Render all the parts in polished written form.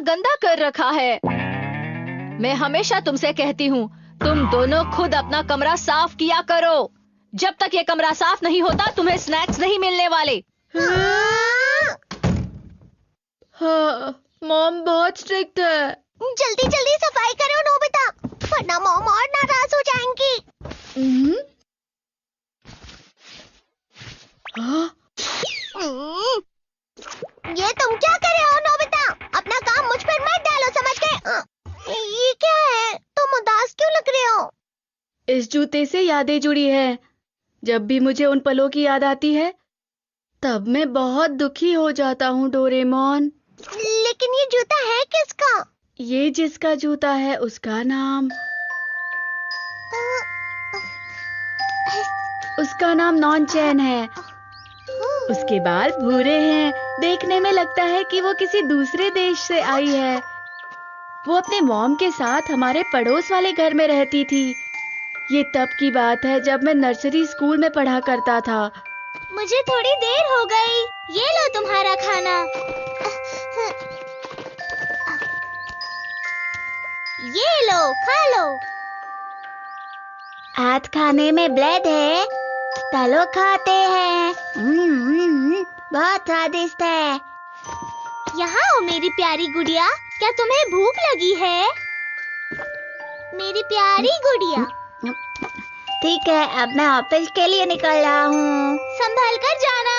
गंदा कर रखा है। मैं हमेशा तुमसे कहती हूँ, तुम दोनों खुद अपना कमरा साफ किया करो। जब तक ये कमरा साफ नहीं होता, तुम्हें स्नैक्स नहीं मिलने वाले। हाँ, मॉम बहुत स्ट्रिक्ट है। जल्दी जल्दी सफाई करो नोबिता, वरना मॉम और नाराज हो जाएंगी। ये तुम क्या कर रहे हो नोबिता? अपना काम मुझ पर मत डालो, समझ गए? ये क्या है? तुम उदास क्यों लग रहे हो? इस जूते से यादें जुड़ी हैं। जब भी मुझे उन पलों की याद आती है, तब मैं बहुत दुखी हो जाता हूँ डोरेमोन। लेकिन ये जूता है किसका? ये जिसका जूता है उसका नाम नॉनचैन है। उसके बाल भूरे हैं। देखने में लगता है कि वो किसी दूसरे देश से आई है। वो अपने मॉम के साथ हमारे पड़ोस वाले घर में रहती थी। ये तब की बात है जब मैं नर्सरी स्कूल में पढ़ा करता था। मुझे थोड़ी देर हो गई। ये लो तुम्हारा खाना। ये लो, खा लो। आज खाने में ब्रेड है, चलो खाते हैं। बहुत स्वादिष्ट है। यहाँ हो मेरी प्यारी गुड़िया, क्या तुम्हें भूख लगी है? मेरी प्यारी गुड़िया। ठीक है, अब मैं ऑफिस के लिए निकल रहा हूँ। संभल कर जाना।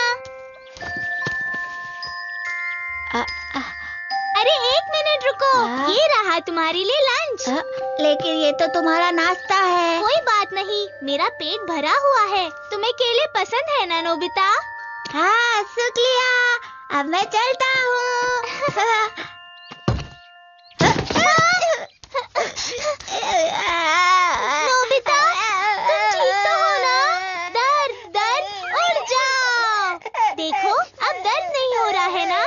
अरे एक मिनट रुको, ये रहा तुम्हारे लिए लंच। लेकिन ये तो तुम्हारा नाश्ता है। कोई बात नहीं, मेरा पेट भरा हुआ है। तुम्हें केले पसंद है ना नोबिता? हाँ, शुक्रिया। अब मैं चलता हूँ। नोबिता, तुम ठीक तो हो ना? दर्द उड़ जाओ। देखो, अब दर्द नहीं हो रहा है ना?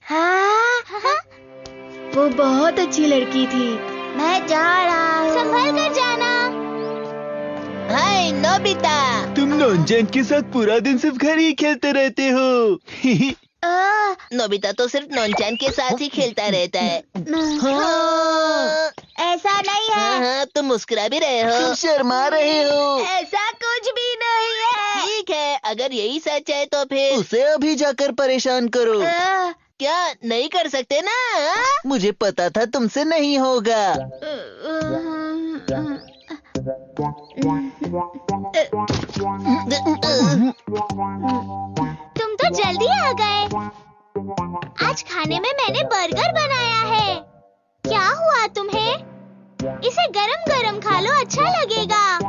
हाँ? वो बहुत अच्छी लड़की थी। मैं जा रहा हूँ। संभल कर जाना। हाय नोबिता, तुम नॉनचैन के साथ पूरा दिन सिर्फ घर ही खेलते रहते हो। नोबिता तो सिर्फ नॉनचैन के साथ ही खेलता रहता है। हाँ, ऐसा नहीं है। हाँ, तुम मुस्कुरा भी रहे हो। तुम शर्मा रहे हो। ऐसा कुछ भी नहीं है। ठीक है, अगर यही सच है तो फिर उसे अभी जाकर परेशान करो। क्या नहीं कर सकते ना? मुझे पता था तुमसे नहीं होगा। तुम तो जल्दी आ गए। आज खाने में मैंने बर्गर बनाया है। क्या हुआ तुम्हें? इसे गरम गरम खा लो, अच्छा लगेगा।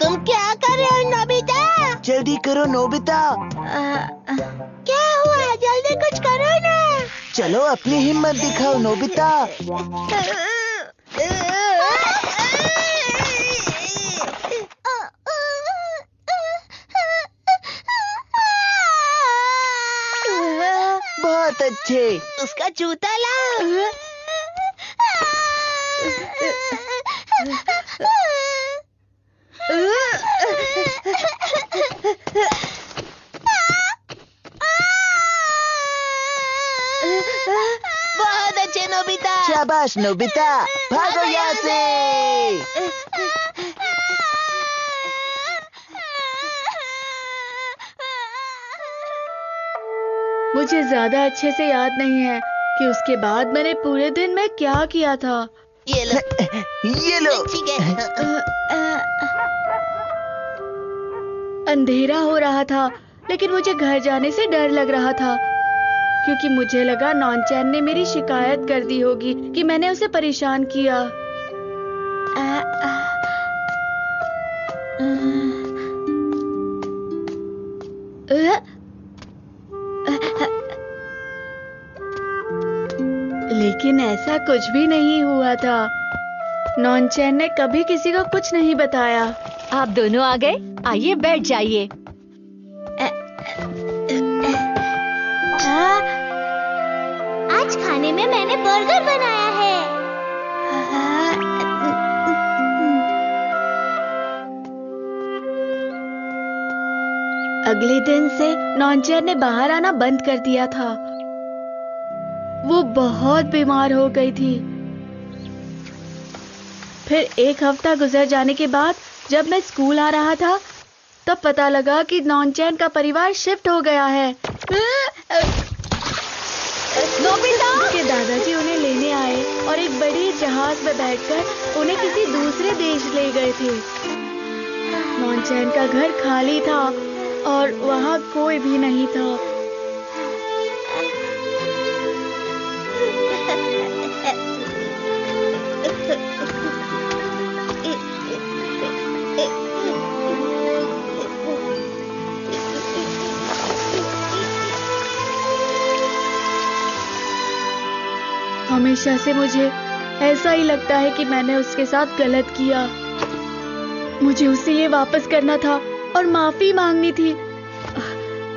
तुम क्या कर रहे हो नोबिता? जल्दी करो नोबिता। क्या हुआ? जल्दी कुछ करो ना। चलो अपनी हिम्मत दिखाओ नोबिता। बहुत अच्छे। उसका जूता लाओ। बहुत अच्छे नोबिता। शाबाश नोबिता, भागो यहाँ से। मुझे ज्यादा अच्छे से याद नहीं है कि उसके बाद मैंने पूरे दिन में क्या किया था। ये लो। ये लो। ठीक है। अंधेरा हो रहा था, लेकिन मुझे घर जाने से डर लग रहा था, क्योंकि मुझे लगा नॉनचैन ने मेरी शिकायत कर दी होगी कि मैंने उसे परेशान किया। लेकिन ऐसा कुछ भी नहीं हुआ था। नॉनचैन ने कभी किसी को कुछ नहीं बताया। आप दोनों आ गए, आइए बैठ जाइए। आज खाने में मैंने बर्गर बनाया है। अगले दिन से नॉनचैन ने बाहर आना बंद कर दिया था। वो बहुत बीमार हो गई थी। फिर एक हफ्ता गुजर जाने के बाद जब मैं स्कूल आ रहा था तब पता लगा कि नॉनचैन का परिवार शिफ्ट हो गया है। नोबिता! उसके दादाजी उन्हें लेने आए और एक बड़ी जहाज में बैठकर उन्हें किसी दूसरे देश ले गए थे। नॉनचैन का घर खाली था और वहाँ कोई भी नहीं था। हमेशा से मुझे ऐसा ही लगता है कि मैंने उसके साथ गलत किया। मुझे उसे ये वापस करना था और माफी मांगनी थी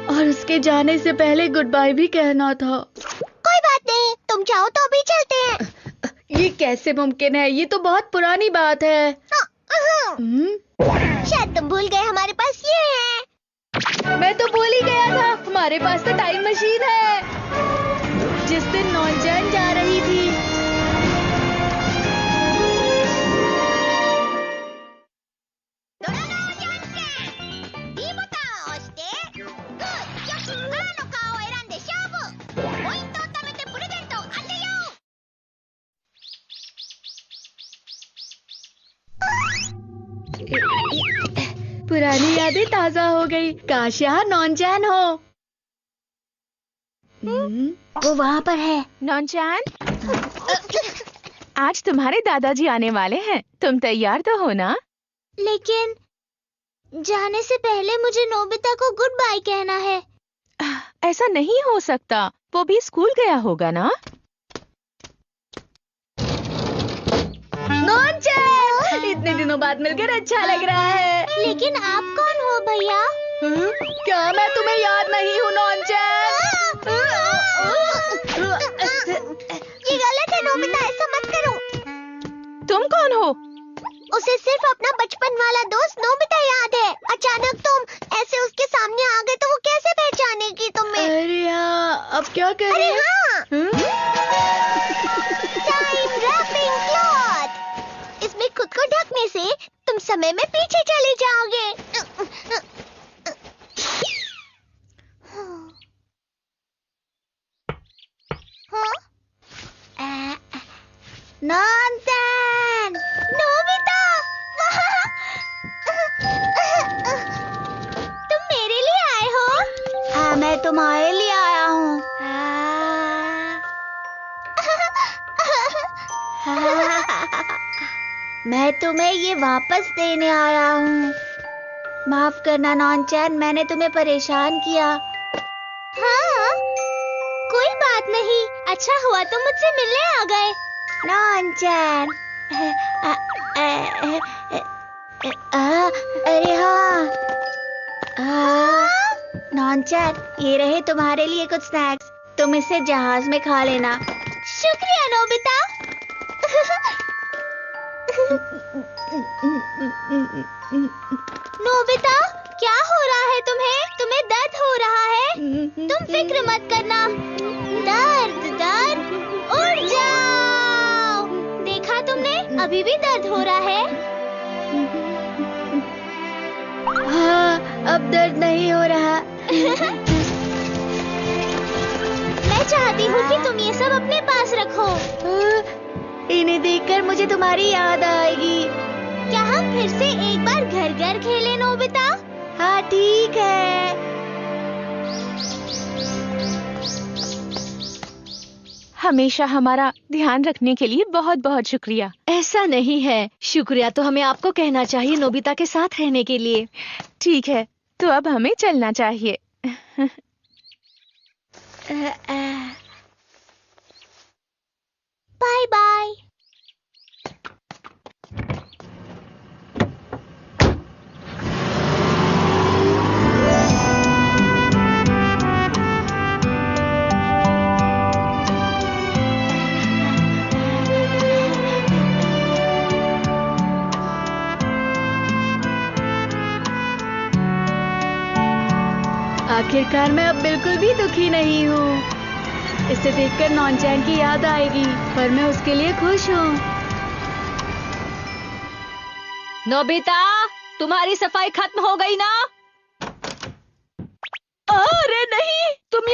और उसके जाने से पहले गुड बाय भी कहना था। कोई बात नहीं, तुम चाहो तो अभी चलते हैं। ये कैसे मुमकिन है? ये तो बहुत पुरानी बात है। शायद तुम भूल गए हमारे पास ये है। मैं तो भूल ही गया था, हमारे पास तो टाइम मशीन है। जिस दिन नॉनचैन जा रही थी पुरानी यादें ताजा हो गई। काश यहाँ नॉनचैन हो। वो वहाँ पर है। नॉनचैन, आज तुम्हारे दादाजी आने वाले हैं। तुम तैयार तो हो ना? लेकिन जाने से पहले मुझे नोबिता को गुड बाय कहना है। ऐसा नहीं हो सकता, वो भी स्कूल गया होगा ना। नॉनचैन, इतने दिनों बाद मिलकर अच्छा लग रहा है। लेकिन आप कौन हो भैया? क्या मैं तुम्हें याद नहीं हूँ नॉनचैन? ये गलत है नोबिता, ऐसा मत करो। तुम कौन हो? उसे सिर्फ अपना बचपन वाला दोस्त नोबिता याद है। अचानक तुम ऐसे उसके सामने आ गए तो वो कैसे पहचानेगी तुम्हें? अरे हाँ, अब क्या करें? अरे हाँ, टाइम रैपिंग क्लॉथ। इसमें खुद को ढकने से तुम समय में पीछे चले जाओगे। नॉनचैन! नोबिता! तुम मेरे लिए आए हो? हाँ, मैं तुम्हारे लिए आया हूँ। मैं तुम्हें ये वापस देने आया हूँ। माफ करना नॉनचैन, मैंने तुम्हें परेशान किया। हाँ, कोई बात नहीं। अच्छा हुआ तुम मुझसे मिलने आ गए। नॉनचैन, अरे हाँ, नॉनचैन, ये रहे तुम्हारे लिए कुछ स्नैक्स। तुम इसे जहाज में खा लेना। शुक्रिया नोबिता। नोबिता, क्या हो रहा है तुम्हें? तुम्हें दर्द हो रहा है? तुम फिक्र मत करना। दर्द दर्द उड़ जाओ। देखा तुमने, अभी भी दर्द हो रहा है। हाँ, अब दर्द नहीं हो रहा। मैं चाहती हूँ कि तुम ये सब अपने पास रखो। इन्हें देखकर मुझे तुम्हारी याद आएगी। क्या हम फिर से एक बार घर घर खेलें नोबिता? हाँ, ठीक है। हमेशा हमारा ध्यान रखने के लिए बहुत बहुत शुक्रिया। ऐसा नहीं है, शुक्रिया तो हमें आपको कहना चाहिए नोबिता के साथ रहने के लिए। ठीक है, तो अब हमें चलना चाहिए। Bye bye. आखिरकार मैं अब बिल्कुल भी दुखी नहीं हूँ। इसे देखकर नॉनचैन की याद आएगी, पर मैं उसके लिए खुश हूँ। नोबिता, तुम्हारी सफाई खत्म हो गई ना? अरे नहीं, तुम